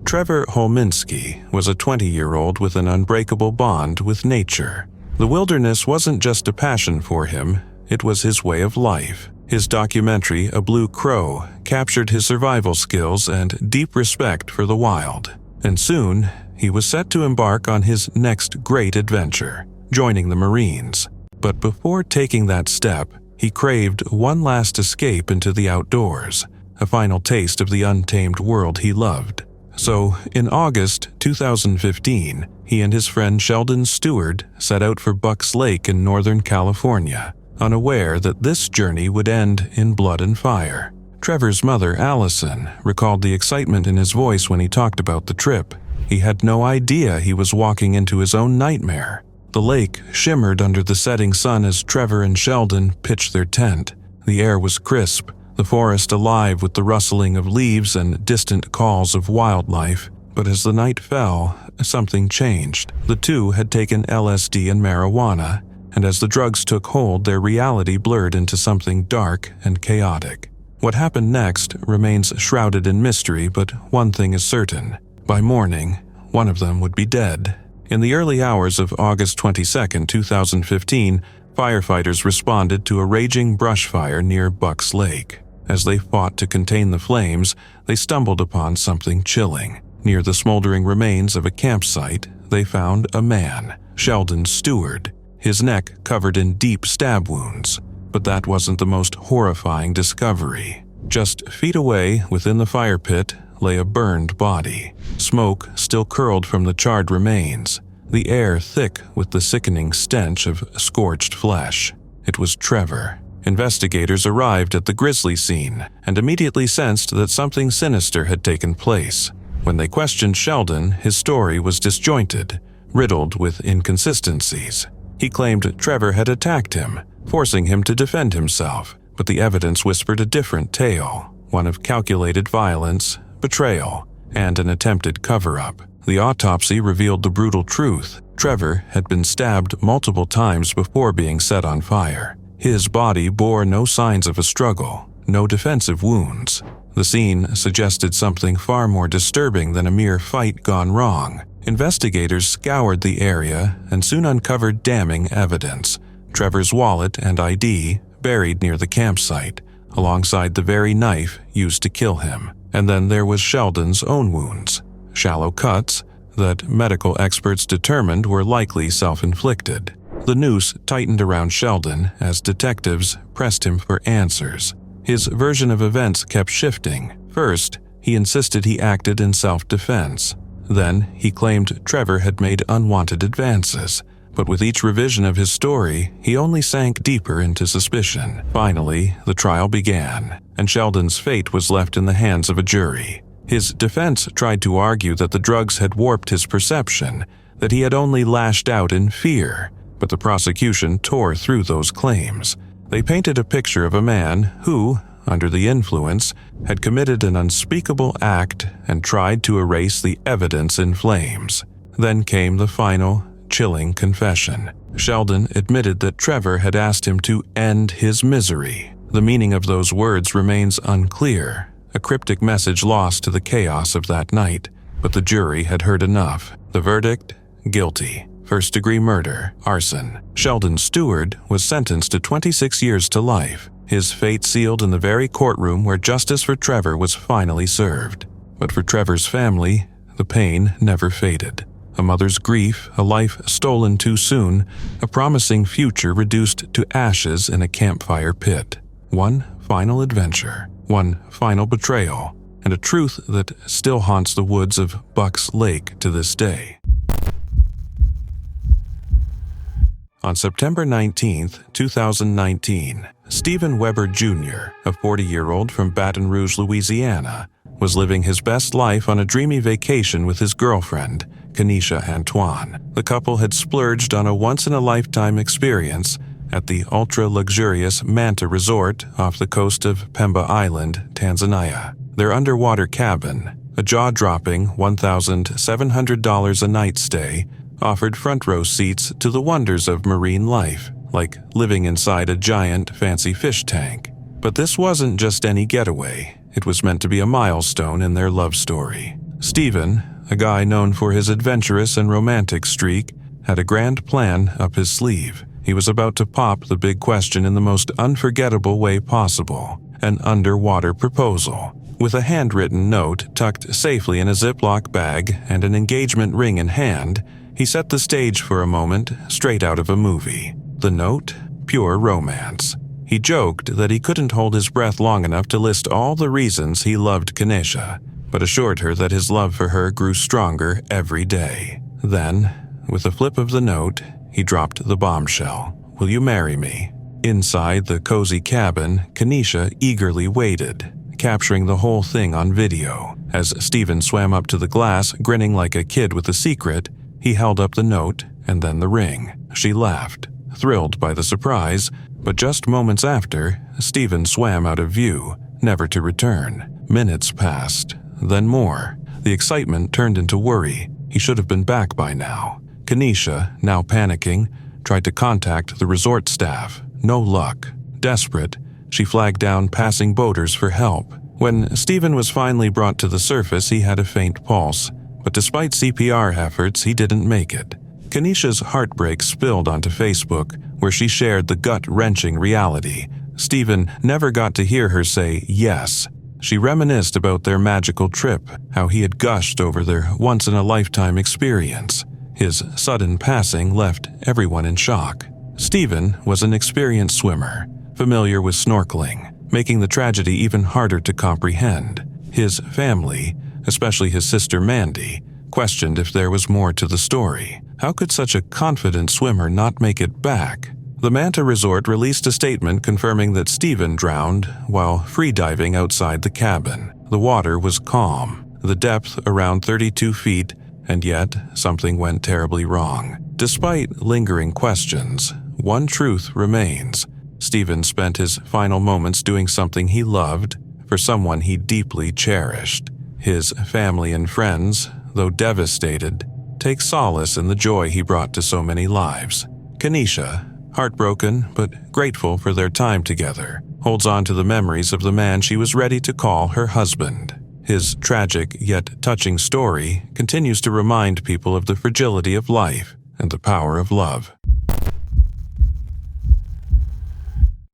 Trevor Holminski was a 20-year-old with an unbreakable bond with nature. The wilderness wasn't just a passion for him, it was his way of life. His documentary, A Blue Crow, captured his survival skills and deep respect for the wild. And soon, he was set to embark on his next great adventure, joining the Marines. But before taking that step, he craved one last escape into the outdoors, a final taste of the untamed world he loved. So, in August 2015, he and his friend Sheldon Stewart set out for Bucks Lake in Northern California, unaware that this journey would end in blood and fire. Trevor's mother, Allison, recalled the excitement in his voice when he talked about the trip. He had no idea he was walking into his own nightmare. The lake shimmered under the setting sun as Trevor and Sheldon pitched their tent. The air was crisp, the forest alive with the rustling of leaves and distant calls of wildlife. But as the night fell, something changed. The two had taken LSD and marijuana, and as the drugs took hold, their reality blurred into something dark and chaotic. What happened next remains shrouded in mystery, but one thing is certain. By morning, one of them would be dead. In the early hours of August 22, 2015, firefighters responded to a raging brush fire near Bucks Lake. As they fought to contain the flames, they stumbled upon something chilling. Near the smoldering remains of a campsite, they found a man, Sheldon Stewart, his neck covered in deep stab wounds. But that wasn't the most horrifying discovery. Just feet away, within the fire pit, lay a burned body. Smoke still curled from the charred remains, the air thick with the sickening stench of scorched flesh. It was Trevor. Investigators arrived at the grisly scene and immediately sensed that something sinister had taken place. When they questioned Sheldon, his story was disjointed, riddled with inconsistencies. He claimed Trevor had attacked him, forcing him to defend himself, but the evidence whispered a different tale, one of calculated violence, betrayal, and an attempted cover-up. The autopsy revealed the brutal truth. Trevor had been stabbed multiple times before being set on fire. His body bore no signs of a struggle, no defensive wounds. The scene suggested something far more disturbing than a mere fight gone wrong. Investigators scoured the area and soon uncovered damning evidence. Trevor's wallet and ID buried near the campsite, alongside the very knife used to kill him. And then there was Sheldon's own wounds, shallow cuts that medical experts determined were likely self-inflicted. The noose tightened around Sheldon as detectives pressed him for answers. His version of events kept shifting. First, he insisted he acted in self-defense. Then, he claimed Trevor had made unwanted advances. But with each revision of his story, he only sank deeper into suspicion. Finally, the trial began, and Sheldon's fate was left in the hands of a jury. His defense tried to argue that the drugs had warped his perception, that he had only lashed out in fear. But the prosecution tore through those claims. They painted a picture of a man who, under the influence, had committed an unspeakable act and tried to erase the evidence in flames. Then came the final, chilling confession. Sheldon admitted that Trevor had asked him to end his misery. The meaning of those words remains unclear, a cryptic message lost to the chaos of that night. But the jury had heard enough. The verdict? Guilty. First-degree murder, arson. Sheldon Stewart was sentenced to 26 years to life, his fate sealed in the very courtroom where justice for Trevor was finally served. But for Trevor's family, the pain never faded. A mother's grief, a life stolen too soon, a promising future reduced to ashes in a campfire pit. One final adventure, one final betrayal, and a truth that still haunts the woods of Bucks Lake to this day. On September 19, 2019, Stephen Weber Jr., a 40-year-old from Baton Rouge, Louisiana, was living his best life on a dreamy vacation with his girlfriend, Kenesha Antoine. The couple had splurged on a once-in-a-lifetime experience at the ultra-luxurious Manta Resort off the coast of Pemba Island, Tanzania. Their underwater cabin, a jaw-dropping $1,700 a night stay, offered front-row seats to the wonders of marine life, like living inside a giant, fancy fish tank. But this wasn't just any getaway. It was meant to be a milestone in their love story. Stephen, a guy known for his adventurous and romantic streak, had a grand plan up his sleeve. He was about to pop the big question in the most unforgettable way possible, an underwater proposal. With a handwritten note tucked safely in a Ziploc bag and an engagement ring in hand, he set the stage for a moment, straight out of a movie. The note? Pure romance. He joked that he couldn't hold his breath long enough to list all the reasons he loved Kenesha, but assured her that his love for her grew stronger every day. Then, with a flip of the note, he dropped the bombshell. "Will you marry me?" Inside the cozy cabin, Kenesha eagerly waited, capturing the whole thing on video. As Stephen swam up to the glass, grinning like a kid with a secret, he held up the note and then the ring. She laughed, thrilled by the surprise, but just moments after, Stephen swam out of view, never to return. Minutes passed, then more. The excitement turned into worry. He should have been back by now. Kenesha, now panicking, tried to contact the resort staff. No luck. Desperate, She flagged down passing boaters for help. When Stephen was finally brought to the surface, he had a faint pulse, but despite CPR efforts, he didn't make it. Kenisha's heartbreak spilled onto Facebook, where she shared the gut-wrenching reality. Stephen never got to hear her say yes. She reminisced about their magical trip, how he had gushed over their once-in-a-lifetime experience. His sudden passing left everyone in shock. Stephen was an experienced swimmer, familiar with snorkeling, making the tragedy even harder to comprehend. His family, especially his sister Mandy, questioned if there was more to the story. How could such a confident swimmer not make it back? The Manta Resort released a statement confirming that Stephen drowned while freediving outside the cabin. The water was calm, the depth around 32 feet, and yet something went terribly wrong. Despite lingering questions, one truth remains. Stephen spent his final moments doing something he loved for someone he deeply cherished. His family and friends, though devastated, take solace in the joy he brought to so many lives. Kenisha, heartbroken but grateful for their time together, holds on to the memories of the man she was ready to call her husband. His tragic yet touching story continues to remind people of the fragility of life and the power of love.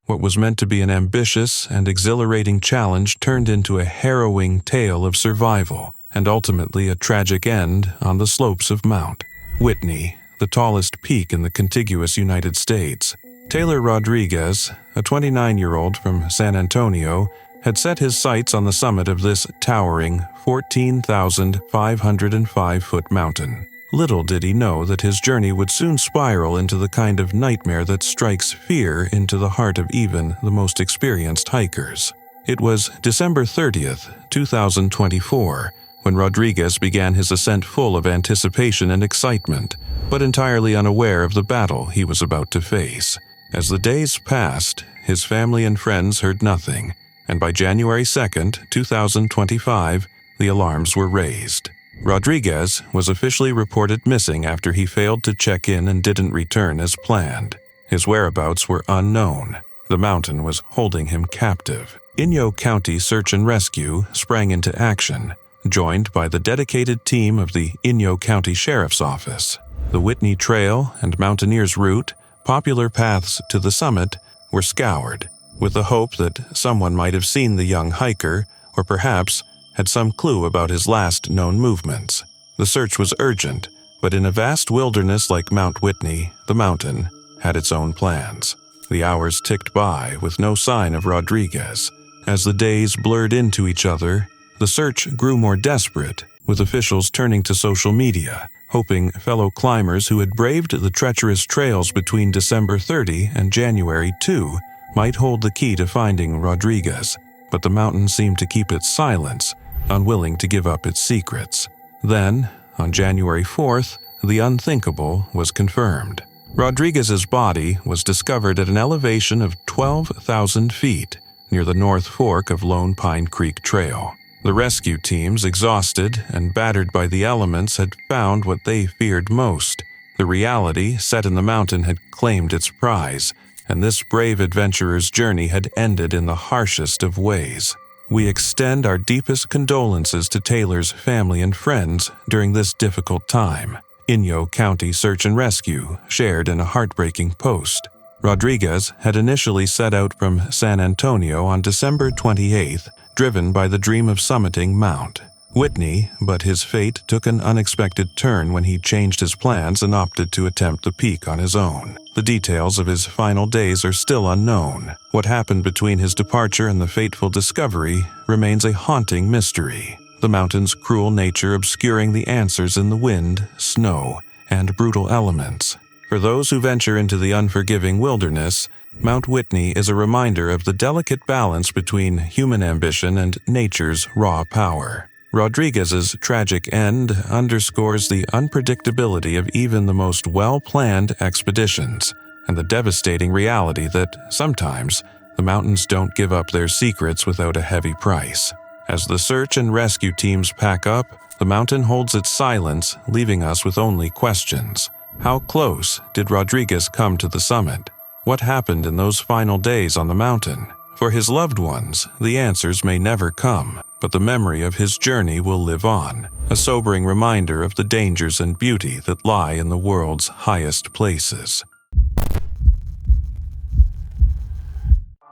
What was meant to be an ambitious and exhilarating challenge turned into a harrowing tale of survival and ultimately a tragic end on the slopes of Mount Whitney, the tallest peak in the contiguous United States. Taylor Rodriguez, a 29-year-old from San Antonio, had set his sights on the summit of this towering 14,505-foot mountain. Little did he know that his journey would soon spiral into the kind of nightmare that strikes fear into the heart of even the most experienced hikers. It was December 30th, 2024, when Rodriguez began his ascent full of anticipation and excitement, but entirely unaware of the battle he was about to face. As the days passed, his family and friends heard nothing, and by January 2nd, 2025, the alarms were raised. Rodriguez was officially reported missing after he failed to check in and didn't return as planned. His whereabouts were unknown. The mountain was holding him captive. Inyo County Search and Rescue sprang into action, joined by the dedicated team of the Inyo County Sheriff's Office. The Whitney Trail and Mountaineers Route, popular paths to the summit, were scoured, with the hope that someone might have seen the young hiker, or perhaps had some clue about his last known movements. The search was urgent, but in a vast wilderness like Mount Whitney, the mountain had its own plans. The hours ticked by with no sign of Rodriguez. As the days blurred into each other, the search grew more desperate, with officials turning to social media, hoping fellow climbers who had braved the treacherous trails between December 30 and January 2 might hold the key to finding Rodriguez. But the mountain seemed to keep its silence, unwilling to give up its secrets. Then, on January 4th, the unthinkable was confirmed. Rodriguez's body was discovered at an elevation of 12,000 feet near the North Fork of Lone Pine Creek Trail. The rescue teams, exhausted and battered by the elements, had found what they feared most. The reality set in the mountain had claimed its prize, and this brave adventurer's journey had ended in the harshest of ways. We extend our deepest condolences to Taylor's family and friends during this difficult time, Inyo County Search and Rescue shared in a heartbreaking post. Rodriguez had initially set out from San Antonio on December 28th, driven by the dream of summiting Mount Whitney, but his fate took an unexpected turn when he changed his plans and opted to attempt the peak on his own. The details of his final days are still unknown. What happened between his departure and the fateful discovery remains a haunting mystery, the mountain's cruel nature obscuring the answers in the wind, snow, and brutal elements. For those who venture into the unforgiving wilderness, Mount Whitney is a reminder of the delicate balance between human ambition and nature's raw power. Rodriguez's tragic end underscores the unpredictability of even the most well-planned expeditions, and the devastating reality that sometimes the mountains don't give up their secrets without a heavy price. As the search and rescue teams pack up, the mountain holds its silence, leaving us with only questions. How close did Rodriguez come to the summit? What happened in those final days on the mountain? For his loved ones, the answers may never come, but the memory of his journey will live on, a sobering reminder of the dangers and beauty that lie in the world's highest places.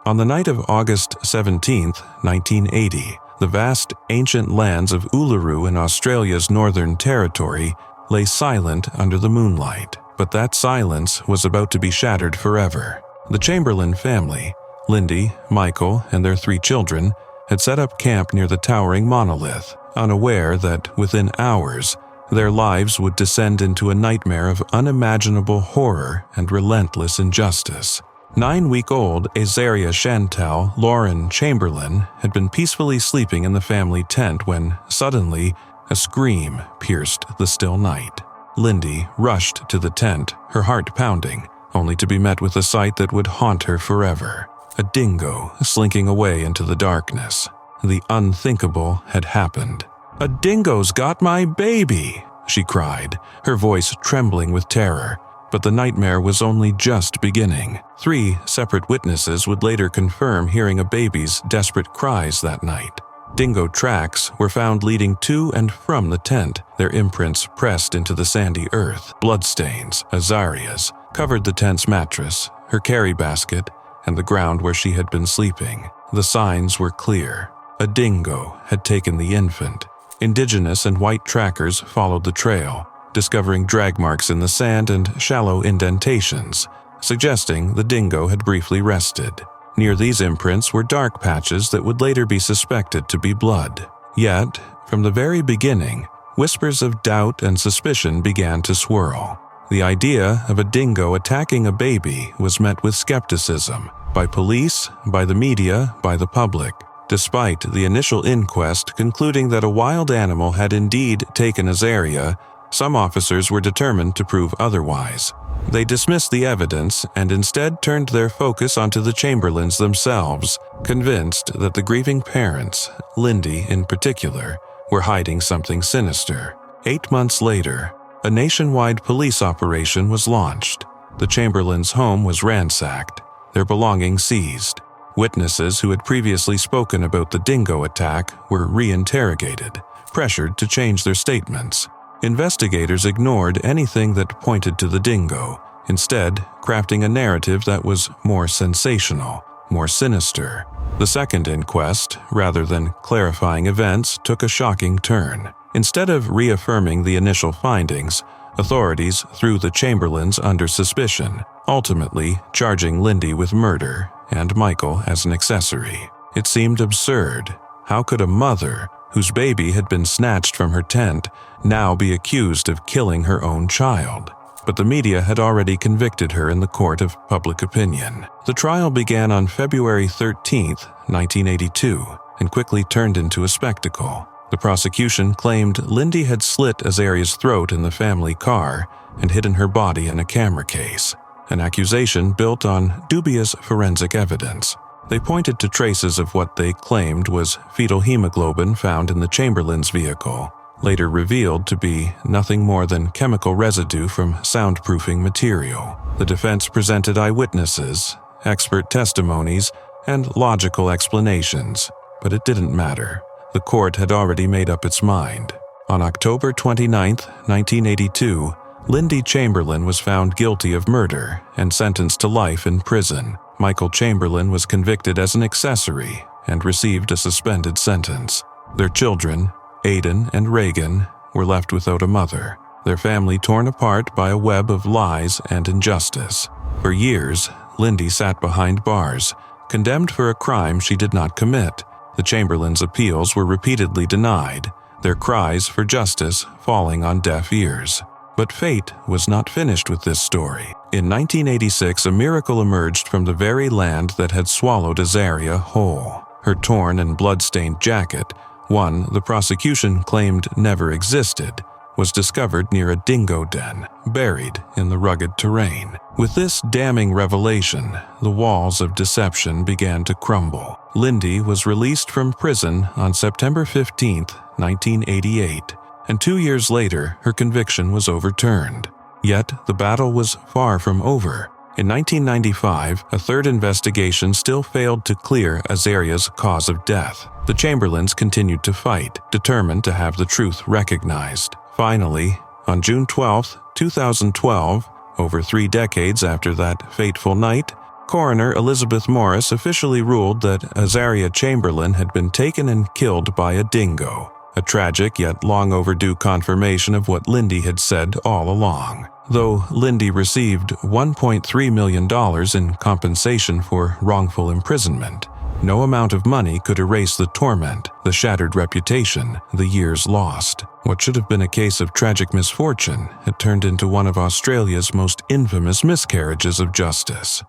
On the night of August 17, 1980, the vast ancient lands of Uluru in Australia's Northern Territory lay silent under the moonlight. But that silence was about to be shattered forever. The Chamberlain family, Lindy, Michael, and their 3 children, had set up camp near the towering monolith, unaware that within hours, their lives would descend into a nightmare of unimaginable horror and relentless injustice. 9-week-old Azaria Chantal Lauren Chamberlain had been peacefully sleeping in the family tent when, suddenly, a scream pierced the still night. Lindy rushed to the tent, her heart pounding, only to be met with a sight that would haunt her forever. A dingo slinking away into the darkness. The unthinkable had happened. "A dingo's got my baby!" she cried, her voice trembling with terror. But the nightmare was only just beginning. 3 separate witnesses would later confirm hearing a baby's desperate cries that night. Dingo tracks were found leading to and from the tent, their imprints pressed into the sandy earth. Bloodstains, Azaria's, covered the tent's mattress, her carry basket, and the ground where she had been sleeping. The signs were clear. A dingo had taken the infant. Indigenous and white trackers followed the trail, discovering drag marks in the sand and shallow indentations, suggesting the dingo had briefly rested. Near these imprints were dark patches that would later be suspected to be blood. Yet, from the very beginning, whispers of doubt and suspicion began to swirl. The idea of a dingo attacking a baby was met with skepticism by police, by the media, by the public. Despite the initial inquest concluding that a wild animal had indeed taken Azaria, some officers were determined to prove otherwise. They dismissed the evidence and instead turned their focus onto the Chamberlains themselves, convinced that the grieving parents, Lindy in particular, were hiding something sinister. 8 months later, a nationwide police operation was launched. The Chamberlains' home was ransacked, their belongings seized. Witnesses who had previously spoken about the dingo attack were reinterrogated, pressured to change their statements. Investigators ignored anything that pointed to the dingo, instead crafting a narrative that was more sensational, more sinister. The second inquest, rather than clarifying events, took a shocking turn. Instead of reaffirming the initial findings, authorities threw the Chamberlains under suspicion, ultimately charging Lindy with murder and Michael as an accessory. It seemed absurd. How could a mother, whose baby had been snatched from her tent, now be accused of killing her own child? But the media had already convicted her in the court of public opinion. The trial began on February 13, 1982, and quickly turned into a spectacle. The prosecution claimed Lindy had slit Azaria's throat in the family car and hidden her body in a camera case, an accusation built on dubious forensic evidence. They pointed to traces of what they claimed was fetal hemoglobin found in the Chamberlain's vehicle, later revealed to be nothing more than chemical residue from soundproofing material. The defense presented eyewitnesses, expert testimonies, and logical explanations, but it didn't matter. The court had already made up its mind. On October 29, 1982, Lindy Chamberlain was found guilty of murder and sentenced to life in prison. Michael Chamberlain was convicted as an accessory and received a suspended sentence. Their children, Aidan and Reagan, were left without a mother, their family torn apart by a web of lies and injustice. For years, Lindy sat behind bars, condemned for a crime she did not commit. The Chamberlains' appeals were repeatedly denied, their cries for justice falling on deaf ears. But fate was not finished with this story. In 1986, a miracle emerged from the very land that had swallowed Azaria whole. Her torn and blood-stained jacket, one the prosecution claimed never existed, was discovered near a dingo den, buried in the rugged terrain. With this damning revelation, the walls of deception began to crumble. Lindy was released from prison on September 15, 1988, and 2 years later, her conviction was overturned. Yet, the battle was far from over. In 1995, a third investigation still failed to clear Azarea's cause of death. The Chamberlains continued to fight, determined to have the truth recognized. Finally, on June 12, 2012, over 3 decades after that fateful night, Coroner Elizabeth Morris officially ruled that Azarea Chamberlain had been taken and killed by a dingo, a tragic yet long overdue confirmation of what Lindy had said all along. Though Lindy received $1.3 million in compensation for wrongful imprisonment, no amount of money could erase the torment, the shattered reputation, the years lost. What should have been a case of tragic misfortune had turned into one of Australia's most infamous miscarriages of justice.